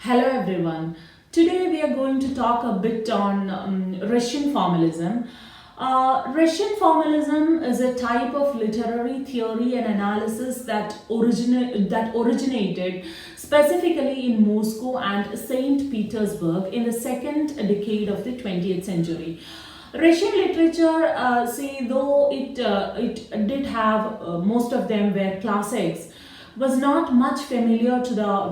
Hello everyone. Today we are going to talk a bit on Russian formalism. Russian formalism is a type of literary theory and analysis that originated specifically in Moscow and Saint Petersburg in the second decade of the 20th century. Russian literature, though it did have most of them were classics, was not much familiar to the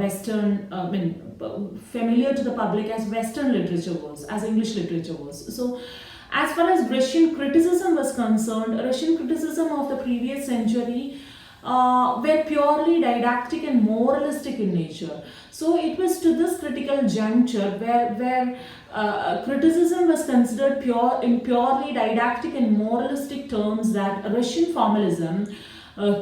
familiar to the public as Western literature was, as English literature was. So, as far as Russian criticism was concerned, Russian criticism of the previous century were purely didactic and moralistic in nature. So it was to this critical juncture where criticism was considered purely didactic and moralistic terms that Russian formalism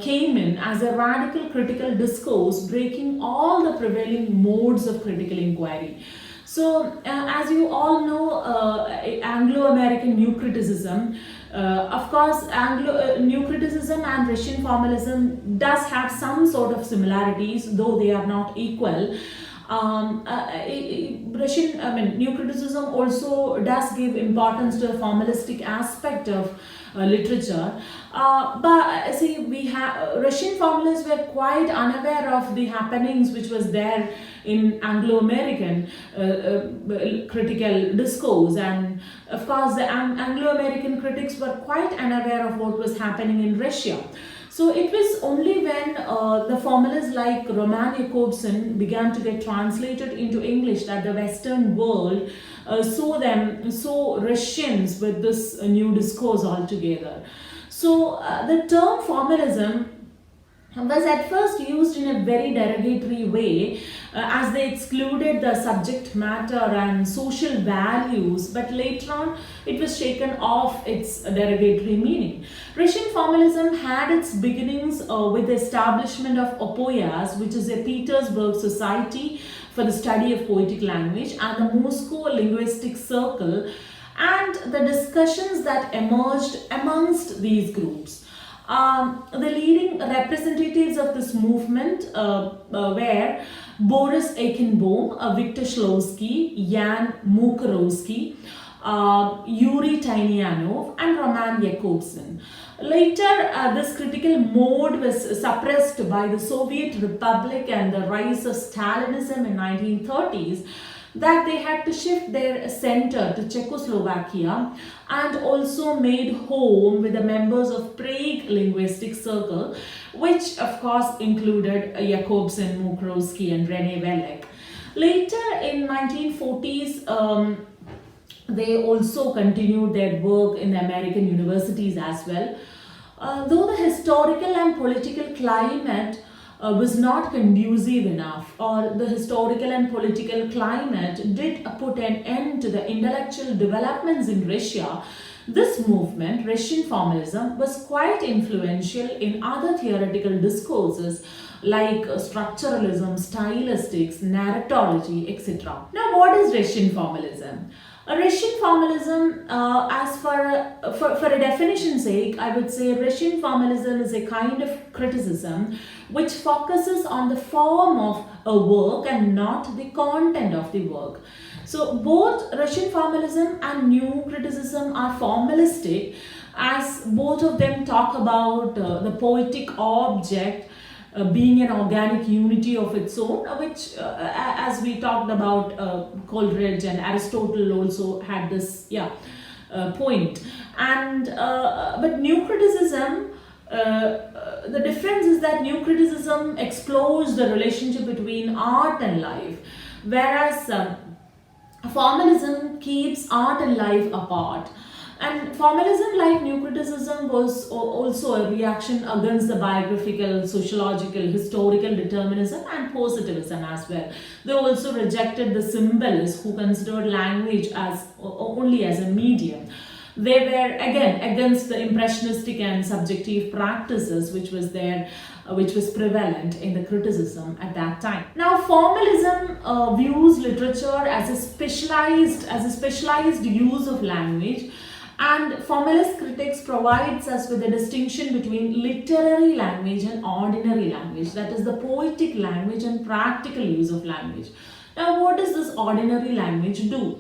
came in as a radical critical discourse, breaking all the prevailing modes of critical inquiry. So, as you all know, Anglo-American New Criticism, of course, Anglo New Criticism and Russian formalism does have some sort of similarities, though they are not equal. New Criticism also does give importance to the formalistic aspect of literature. But see, we have Russian formalists were quite unaware of the happenings which was there in Anglo-American critical discourse, and of course, the Anglo-American critics were quite unaware of what was happening in Russia. So it was only when the formalists like Roman Jakobson began to get translated into English that the Western world saw Russians with this new discourse altogether. So the term formalism was at first used in a very derogatory way as they excluded the subject matter and social values, but later on it was shaken off its derogatory meaning. Russian formalism had its beginnings with the establishment of Opoyas, which is a Petersburg society for the study of poetic language, and the Moscow Linguistic Circle, and the discussions that emerged amongst these groups. The leading representatives of this movement were Boris Eichenbaum, Viktor Shklovsky, Jan Mukarovsky, Yuri Tynyanov, and Roman Jakobson. Later, this critical mode was suppressed by the Soviet Republic and the rise of Stalinism in 1930s, that they had to shift their center to Czechoslovakia and also made home with the members of Prague Linguistic Circle, which of course included Jakobson, Mukarovsky, and Rene Wellek. Later in 1940s, they also continued their work in the American universities as well. Though the historical and political climate was not conducive enough, or the historical and political climate did put an end to the intellectual developments in Russia, this movement, Russian formalism, was quite influential in other theoretical discourses like structuralism, stylistics, narratology, etc. Now, what is Russian formalism? A Russian formalism, for a definition's sake, I would say Russian formalism is a kind of criticism which focuses on the form of a work and not the content of the work. So both Russian formalism and New Criticism are formalistic, as both of them talk about the poetic object being an organic unity of its own, which, as we talked about, Coleridge and Aristotle also had this point. And but New Criticism, the difference is that New Criticism explores the relationship between art and life, whereas formalism keeps art and life apart. And formalism, like New Criticism, was also a reaction against the biographical, sociological, historical determinism and positivism as well. They also rejected the symbolists who considered language as only as a medium. They were again against the impressionistic and subjective practices which was prevalent in the criticism at that time. Now, formalism views literature as a specialized use of language, and formalist critics provides us with a distinction between literary language and ordinary language, that is the poetic language and practical use of language. Now, what does this ordinary language do?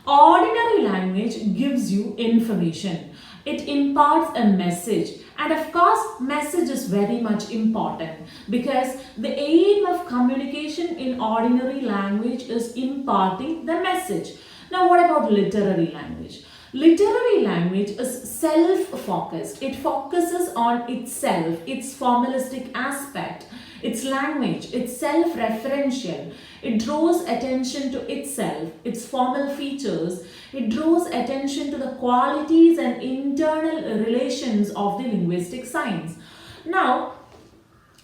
Ordinary language gives you information. It imparts a message. And of course, message is very much important because the aim of communication in ordinary language is imparting the message. Now, what about literary language? Literary language is self-focused. It focuses on itself, its formalistic aspect, its language, it's self-referential. It draws attention to itself, its formal features. It draws attention to the qualities and internal relations of the linguistic science. Now,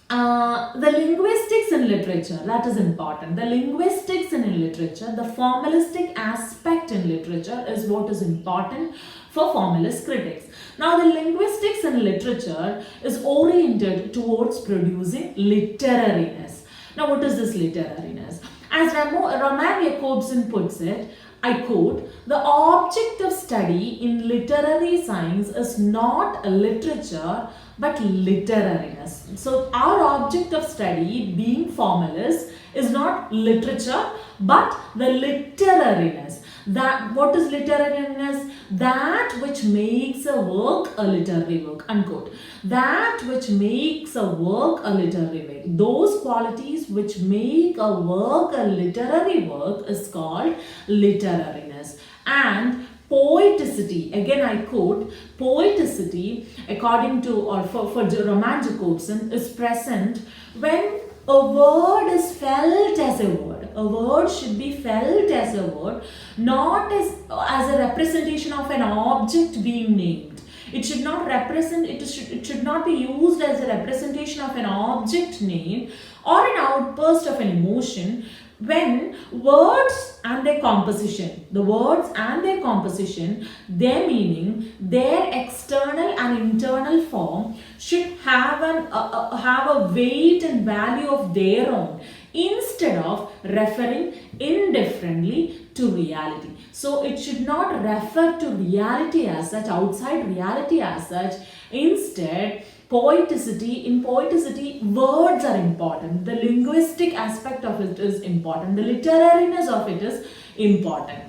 the linguistics in literature, that is important. The linguistics in literature, the formalistic aspect in literature is what is important for formalist critics. Now, the linguistics in literature is oriented towards producing literariness. Now, what is this literariness? As Roman Jakobson puts it, I quote, "The object of study in literary science is not literature but literariness." So our object of study, being formalist, is not literature but the literariness. That what is literariness? That which makes a work a literary work, unquote. That which makes a work a literary work. Those qualities which make a work a literary work is called literariness. And poeticity, again I quote, poeticity according to or for Roman Jakobson is present when a word is felt as a word. A word should be felt as a word, not as a representation of an object being named. It should not represent, it should not be used as a representation of an object name or an outburst of an emotion. When words and their composition, the words and their composition, their meaning, their external and internal form should have a weight and value of their own instead of referring indifferently to reality. So it should not refer to reality as such, outside reality as such. Instead, in poeticity, words are important. The linguistic aspect of it is important. The literariness of it is important.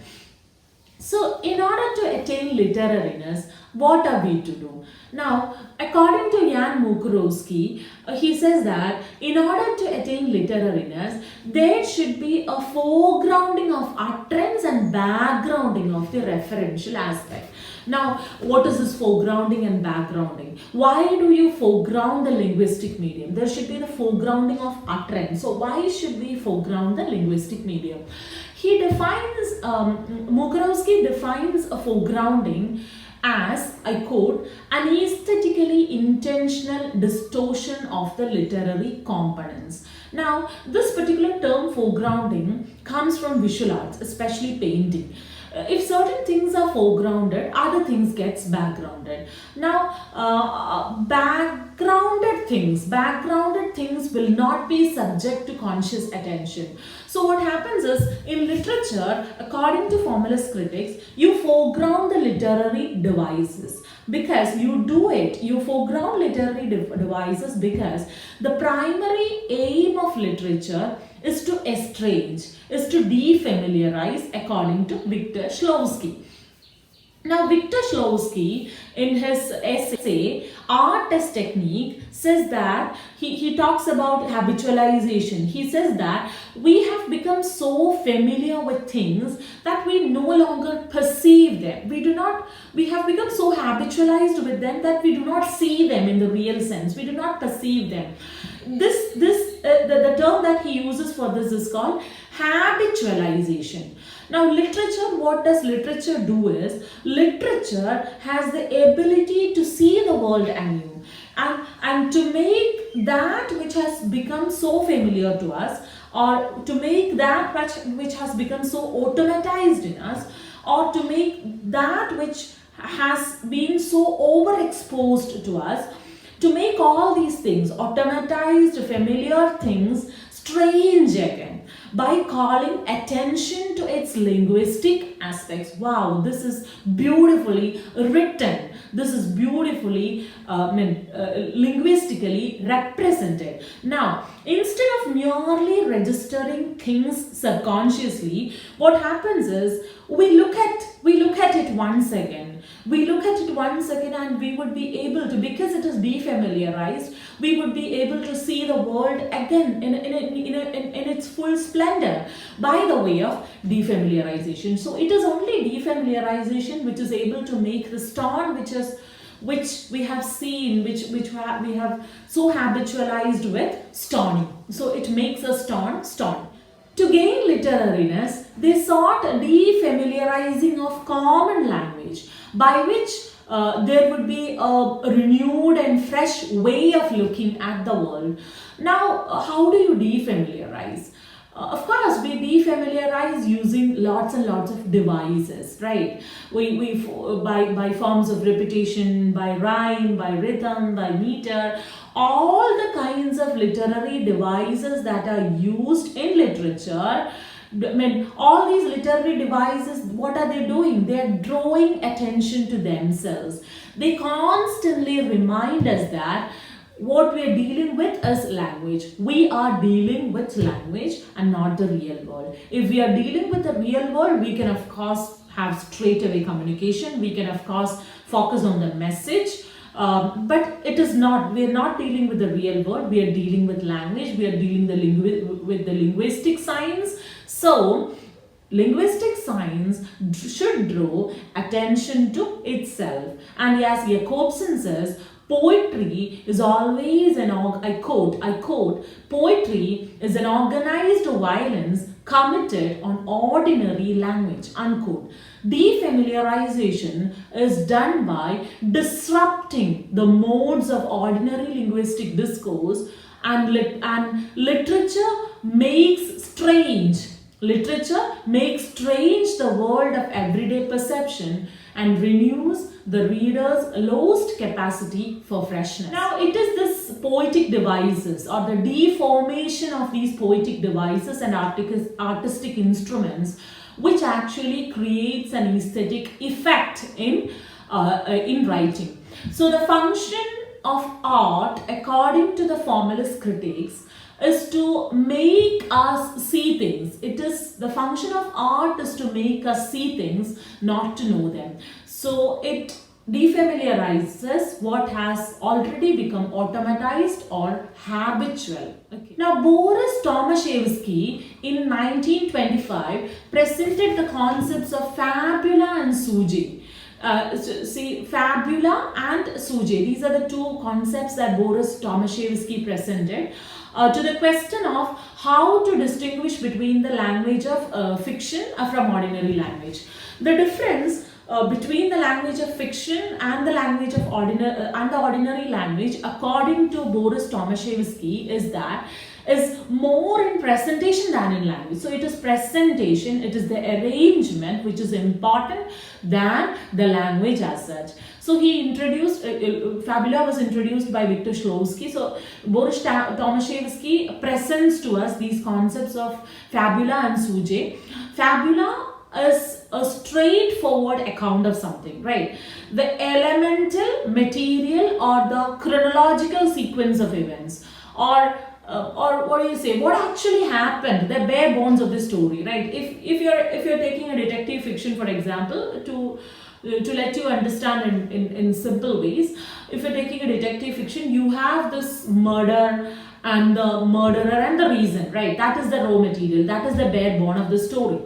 So, in order to attain literariness, what are we to do? Now, according to Jan Mukurowski, he says that in order to attain literariness, there should be a foregrounding of utterance and backgrounding of the referential aspect. Now, what is this foregrounding and backgrounding? Why do you foreground the linguistic medium? There should be the foregrounding of utterance. So, why should we foreground the linguistic medium? He defines, Mukurowski defines a foregrounding as, I quote, an aesthetically intentional distortion of the literary components. Now, this particular term foregrounding comes from visual arts, especially painting. If certain things are foregrounded, other things gets backgrounded. Now, backgrounded things will not be subject to conscious attention. So what happens is, in literature, according to formalist critics, you foreground the literary devices. Because you do it, you foreground literary devices because the primary aim of literature is to estrange, is to defamiliarize, according to Victor Shklovsky. Now, Victor Shklovsky, in his essay, Art as Technique, says that he talks about habitualization. He says that we have become so familiar with things that we no longer perceive them. We have become so habitualized with them that we do not see them in the real sense. We do not perceive them. The term that he uses for this is called habitualization. Now, literature, what does literature do is, literature has the ability to see the world anew and to make that which has become so familiar to us, or to make that which has become so automatized in us, or to make that which has been so overexposed to us, to make all these things, automatized, familiar things, strange again. by calling attention to its linguistic aspects. Wow, this is beautifully written. This is beautifully linguistically represented. Now, instead of merely registering things subconsciously, what happens is we look at it once again. We look at it once again, and we would be able to, because it is defamiliarized, we would be able to see the world again in its full splendor by the way of defamiliarization. So it is only defamiliarization which is able to make the stone which we have seen, which we have so habitualized with stoning. So it makes a stone. To gain literariness, they sought defamiliarizing of common language, by which there would be a renewed and fresh way of looking at the world. Now, how do you defamiliarize? Of course, we defamiliarize using lots and lots of devices, right? By forms of repetition, by rhyme, by rhythm, by meter, all the kinds of literary devices that are used in literature. I mean, all these literary devices, what are they doing? They are drawing attention to themselves. They constantly remind us that what we are dealing with is language. We are dealing with language and not the real world. If we are dealing with the real world, we can of course have straightaway communication. We can of course focus on the message. But it is not, we are not dealing with the real world. We are dealing with language. We are dealing with the linguistic science. So, linguistic science should draw attention to itself. And as Jacobson says, poetry is always I quote, poetry is an organized violence committed on ordinary language, unquote. Defamiliarization is done by disrupting the modes of ordinary linguistic discourse, and literature makes strange the world of everyday perception and renews the reader's lost capacity for freshness. Now, it is this poetic devices or the deformation of these poetic devices and artistic instruments which actually creates an aesthetic effect in writing. So the function of art, according to the formalist critics, is to make us see things. It is the function of art is to make us see things, not to know them. So it defamiliarizes what has already become automatized or habitual. Okay. Now, Boris Tomaszewski in 1925 presented the concepts of fabula and sujet. Fabula and sujet, these are the two concepts that Boris Tomaszewski presented to the question of how to distinguish between the language of fiction from ordinary language. The difference between the language of fiction and the language of ordinary language, according to Boris Tomaszewski, is more in presentation than in language. So it is presentation, it is the arrangement which is important than the language as such. So he introduced, fabula was introduced by Victor Shklovsky. So Boris Tomaszewski presents to us these concepts of fabula and sujet. Fabula is a straightforward account of something, right? The elemental, material, or the chronological sequence of events, or what do you say, what actually happened, the bare bones of the story, right? If you're taking a detective fiction, for example, to let you understand in simple ways, if you're taking a detective fiction, you have this murder and the murderer and the reason, right? That is the raw material, that is the bare bone of the story.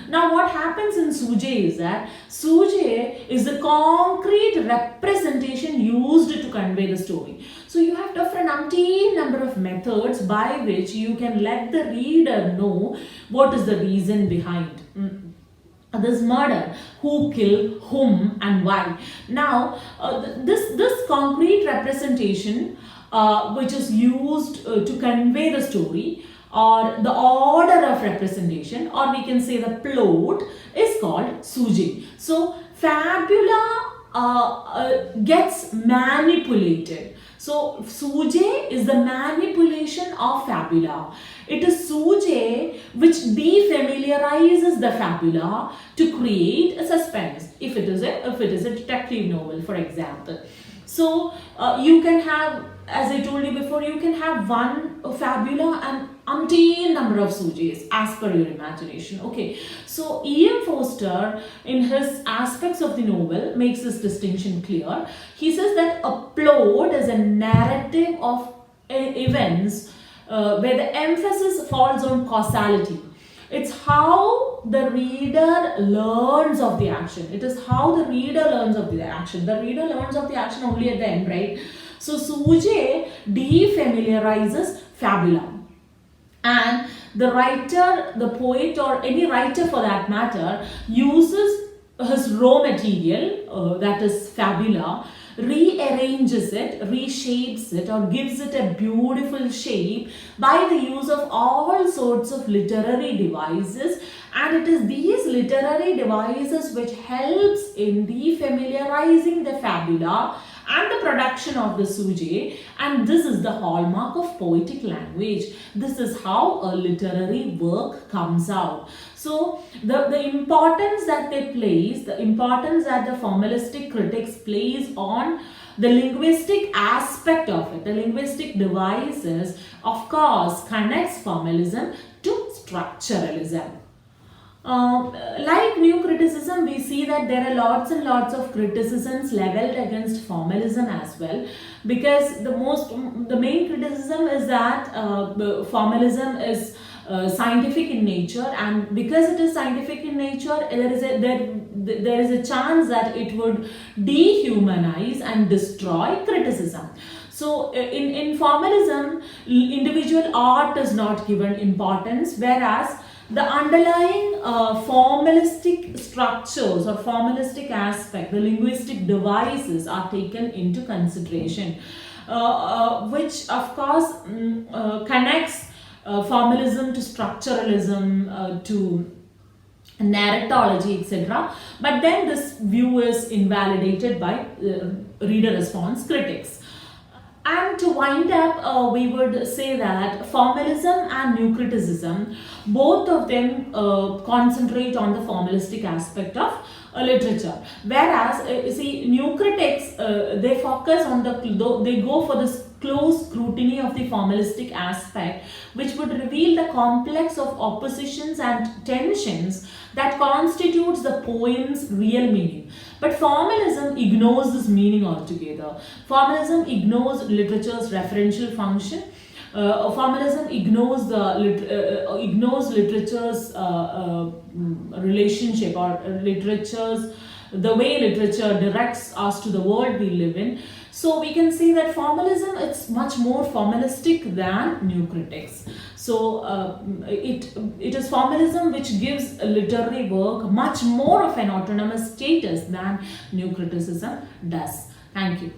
Now, what happens in sujet is that sujet is the concrete representation used to convey the story. So you have different umpteen number of methods by which you can let the reader know what is the reason behind this murder, who killed whom and why. Now, this concrete representation which is used to convey the story, or the order of representation, or we can say the plot, is called sujet. So fabula gets manipulated. So sujet is the manipulation of fabula. It is Suje which defamiliarizes the fabula to create a suspense. If it is a detective novel, for example. So you can have, as I told you before, you can have one fabula and umpteen number of sujes as per your imagination. Okay, so E.M. Forster, in his aspects of the novel, makes this distinction clear. He says that a plot is a narrative of events where the emphasis falls on causality. It's how the reader learns of the action. It is how the reader learns of the action. The reader learns of the action only at the end, right? So Suje defamiliarizes fabula. And the writer, the poet, or any writer for that matter, uses his raw material, that is fabula, rearranges it, reshapes it, or gives it a beautiful shape by the use of all sorts of literary devices. And it is these literary devices which helps in defamiliarizing the fabula and the production of the suje, and this is the hallmark of poetic language. This is how a literary work comes out. So the importance that they place, the importance that the formalistic critics place on the linguistic aspect of it, the linguistic devices, of course, connects formalism to structuralism. Like new criticism, we see that there are lots and lots of criticisms leveled against formalism as well, because the main criticism is that formalism is scientific in nature, and because it is scientific in nature, there is a chance that it would dehumanize and destroy criticism. So in formalism, individual art is not given importance, whereas the underlying formalistic structures or formalistic aspect, the linguistic devices are taken into consideration, which of course connects formalism to structuralism, to narratology, etc. But then this view is invalidated by reader response critics. And to wind up, we would say that formalism and new criticism, both of them concentrate on the formalistic aspect of literature. Whereas, new critics, they focus on they go for this close scrutiny of the formalistic aspect, which would reveal the complex of oppositions and tensions that constitutes the poem's real meaning. But formalism ignores this meaning altogether. Formalism ignores literature's referential function. Formalism ignores literature's relationship, or the way literature directs us to the world we live in. So we can say that formalism, it's much more formalistic than new critics. So it is formalism which gives a literary work much more of an autonomous status than new criticism does. Thank you.